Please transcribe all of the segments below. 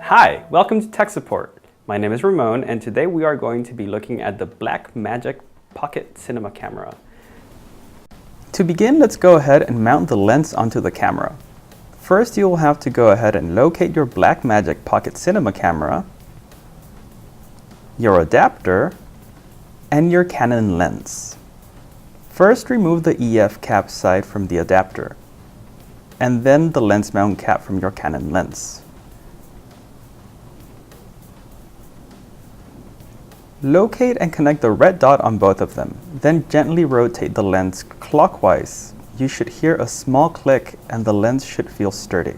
Hi, welcome to Tech Support. My name is Ramon, and today we are going to be looking at the Blackmagic Pocket Cinema Camera. To begin, let's go ahead and mount the lens onto the camera. First, you will have to go ahead and locate your Blackmagic Pocket Cinema Camera, your adapter, and your Canon lens. First, remove the EF cap side from the adapter, and then the lens mount cap from your Canon lens. Locate and connect the red dot on both of them. Then gently rotate the lens clockwise. You should hear a small click and the lens should feel sturdy.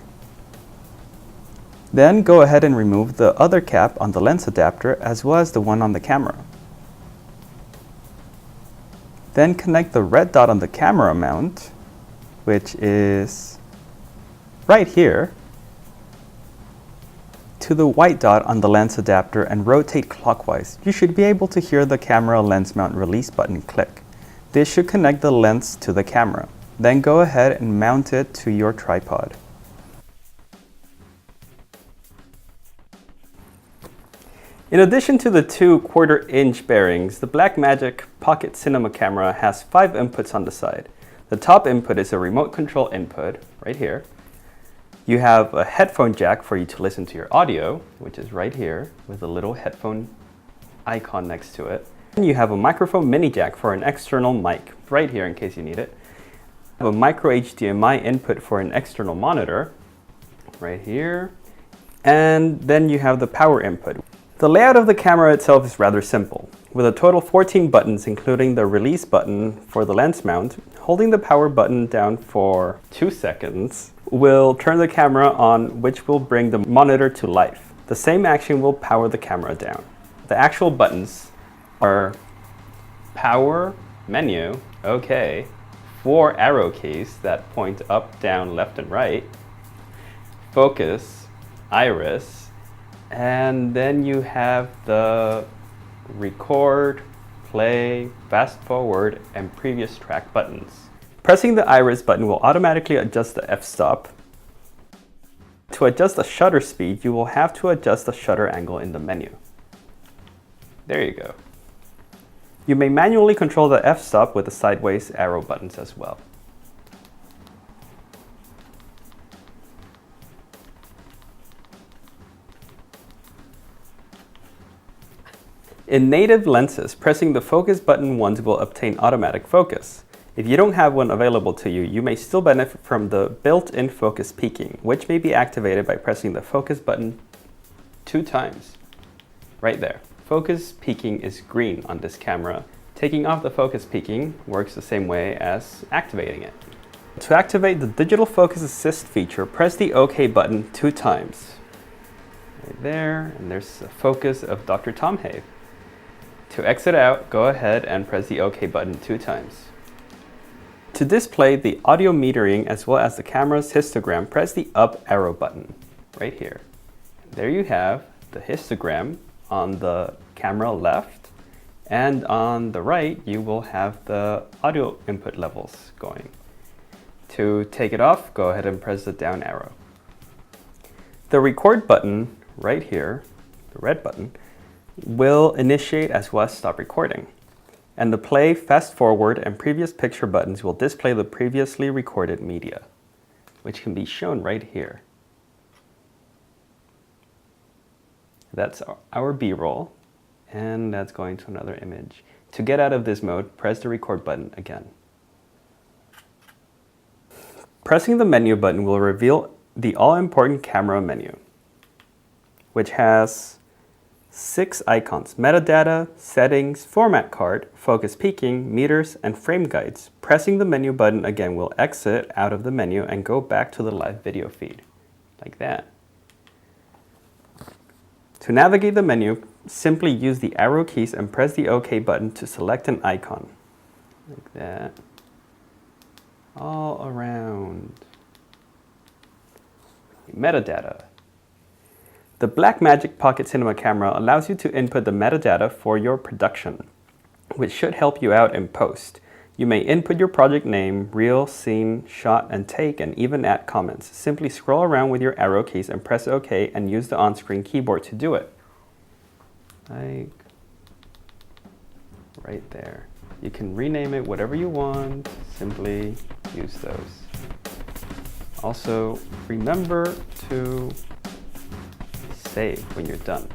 Then go ahead and remove the other cap on the lens adapter as well as the one on the camera. Then connect the red dot on the camera mount, which is right here, to the white dot on the lens adapter and rotate clockwise. You should be able to hear the camera lens mount release button click. This should connect the lens to the camera. Then go ahead and mount it to your tripod. In addition to the two 1/4 inch bearings, the Blackmagic Pocket Cinema Camera has 5 inputs on the side. The top input is a remote control input, right here. You have a headphone jack for you to listen to your audio, which is right here with a little headphone icon next to it. And you have a microphone mini jack for an external mic, right here in case you need it. You have a micro HDMI input for an external monitor, right here. And then you have the power input. The layout of the camera itself is rather simple, with a total 14 buttons, including the release button for the lens mount. Holding the power button down for 2 seconds will turn the camera on, which will bring the monitor to life. The same action will power the camera down. The actual buttons are power, menu, OK, 4 arrow keys that point up, down, left, and right, focus, iris, and then you have the record, play, fast forward, and previous track buttons. Pressing the iris button will automatically adjust the f-stop. To adjust the shutter speed, you will have to adjust the shutter angle in the menu. There you go. You may manually control the f-stop with the sideways arrow buttons as well. In native lenses, pressing the focus button once will obtain automatic focus. If you don't have one available to you, you may still benefit from the built-in focus peaking, which may be activated by pressing the focus button 2 times. Right there. Focus peaking is green on this camera. Taking off the focus peaking works the same way as activating it. To activate the digital focus assist feature, press the OK button 2 times. Right there, and there's a focus of Dr. Tom Have. To exit out, go ahead and press the OK button 2 times. To display the audio metering as well as the camera's histogram, press the up arrow button right here. There you have the histogram on the camera left, and on the right you will have the audio input levels going. To take it off, go ahead and press the down arrow. The record button right here, the red button, will initiate as well as stop recording. And the play, fast forward, and previous picture buttons will display the previously recorded media, which can be shown right here. That's our B-roll, and that's going to another image. To get out of this mode, press the record button again. Pressing the menu button will reveal the all-important camera menu, which has 6 icons: metadata, settings, format card, focus peaking, meters, and frame guides. Pressing the menu button again will exit out of the menu and go back to the live video feed, like that. To navigate the menu, simply use the arrow keys and press the OK button to select an icon, like that, all around. Metadata. The Blackmagic Pocket Cinema Camera allows you to input the metadata for your production. which should help you out in post. You may input your project name, reel, scene, shot, and take, and even add comments. Simply scroll around with your arrow keys and press OK and use the on-screen keyboard to do it. Like right there. You can rename it whatever you want. Simply use those. Also, remember to save when you're done.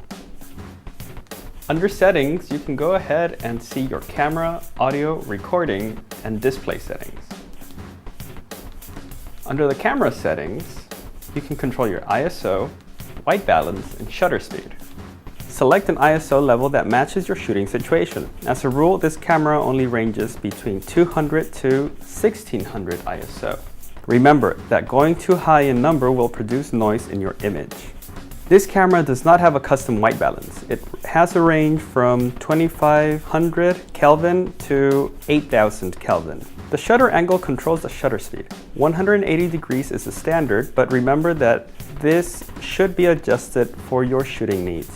Under settings, you can go ahead and see your camera, audio, recording, and display settings. Under the camera settings, you can control your ISO, white balance, and shutter speed. Select an ISO level that matches your shooting situation. As a rule, this camera only ranges between 200 to 1600 ISO. Remember that going too high in number will produce noise in your image. This camera does not have a custom white balance. It has a range from 2500 Kelvin to 8000 Kelvin. The shutter angle controls the shutter speed. 180 degrees is the standard, but remember that this should be adjusted for your shooting needs.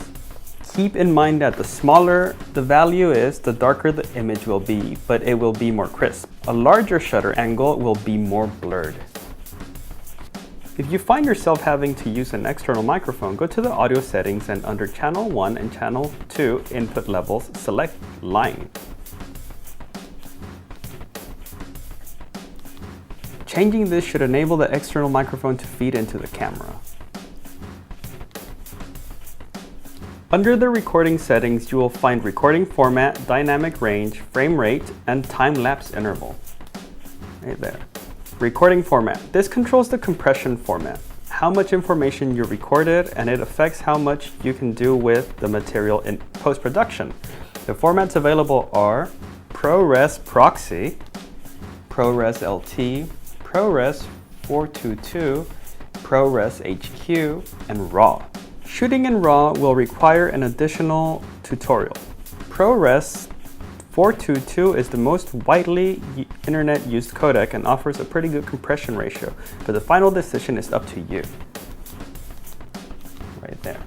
Keep in mind that the smaller the value is, the darker the image will be, but it will be more crisp. A larger shutter angle will be more blurred. If you find yourself having to use an external microphone, go to the audio settings and under Channel 1 and Channel 2 input levels, select Line. Changing this should enable the external microphone to feed into the camera. Under the recording settings, you will find recording format, dynamic range, frame rate, and time-lapse interval. Right there. Recording format. This controls the compression format, how much information you recorded, and it affects how much you can do with the material in post-production. The formats available are ProRes Proxy, ProRes LT, ProRes 422, ProRes HQ, and RAW. Shooting in RAW will require an additional tutorial. ProRes 422 is the most widely internet used codec and offers a pretty good compression ratio, but the final decision is up to you. Right there.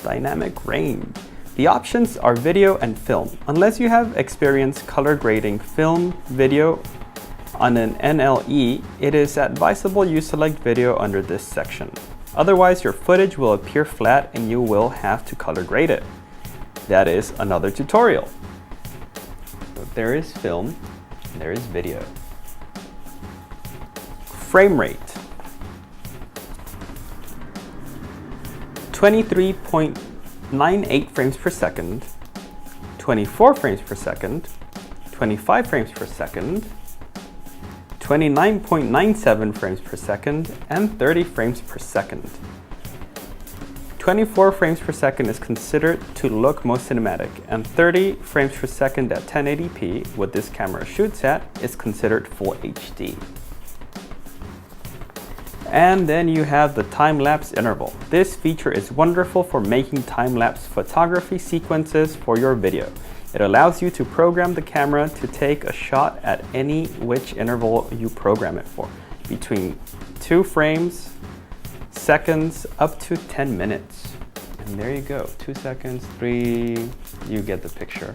Dynamic range. The options are video and film. Unless you have experience color grading film, video on an NLE, it is advisable you select video under this section. Otherwise, your footage will appear flat and you will have to color grade it. That is another tutorial. So there is film, and there is video. Frame rate. 23.98 frames per second, 24 frames per second, 25 frames per second, 29.97 frames per second, and 30 frames per second. 24 frames per second is considered to look most cinematic, and 30 frames per second at 1080p, what this camera shoots at, is considered full HD. And then you have the time-lapse interval. This feature is wonderful for making time-lapse photography sequences for your video. It allows you to program the camera to take a shot at any which interval you program it for, between 2 frames, seconds, up to 10 minutes. And there you go, 2 seconds, 3, you get the picture.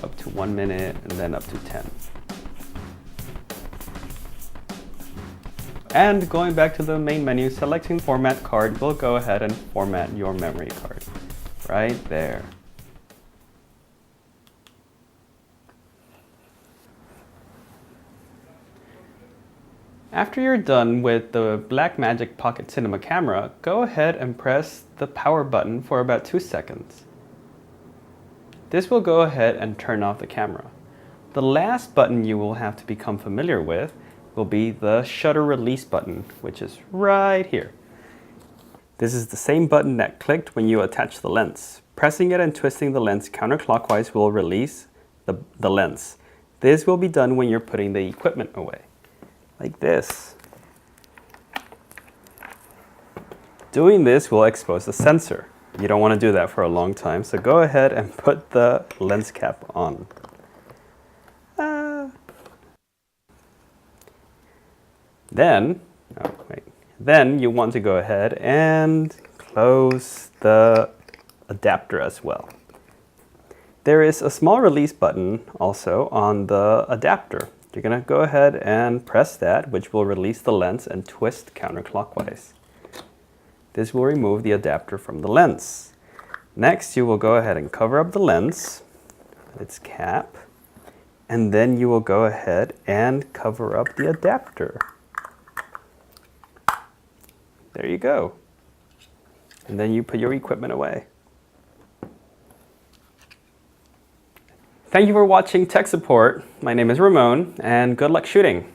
Up to 1 minute, and then up to 10. And going back to the main menu, selecting format card will go ahead and format your memory card. Right there. After you're done with the Blackmagic Pocket Cinema camera, go ahead and press the power button for about 2 seconds. This will go ahead and turn off the camera. The last button you will have to become familiar with will be the shutter release button, which is right here. This is the same button that clicked when you attach the lens. Pressing it and twisting the lens counterclockwise will release the lens. This will be done when you're putting the equipment away. Like this. Doing this will expose the sensor. You don't want to do that for a long time, so go ahead and put the lens cap on. Then you want to go ahead and close the adapter as well. There is a small release button also on the adapter. You're going to go ahead and press that, which will release the lens and twist counterclockwise. This will remove the adapter from the lens. Next, you will go ahead and cover up the lens with its cap, and then you will go ahead and cover up the adapter. There you go. And then you put your equipment away. Thank you for watching Tech Support. My name is Ramon, and good luck shooting.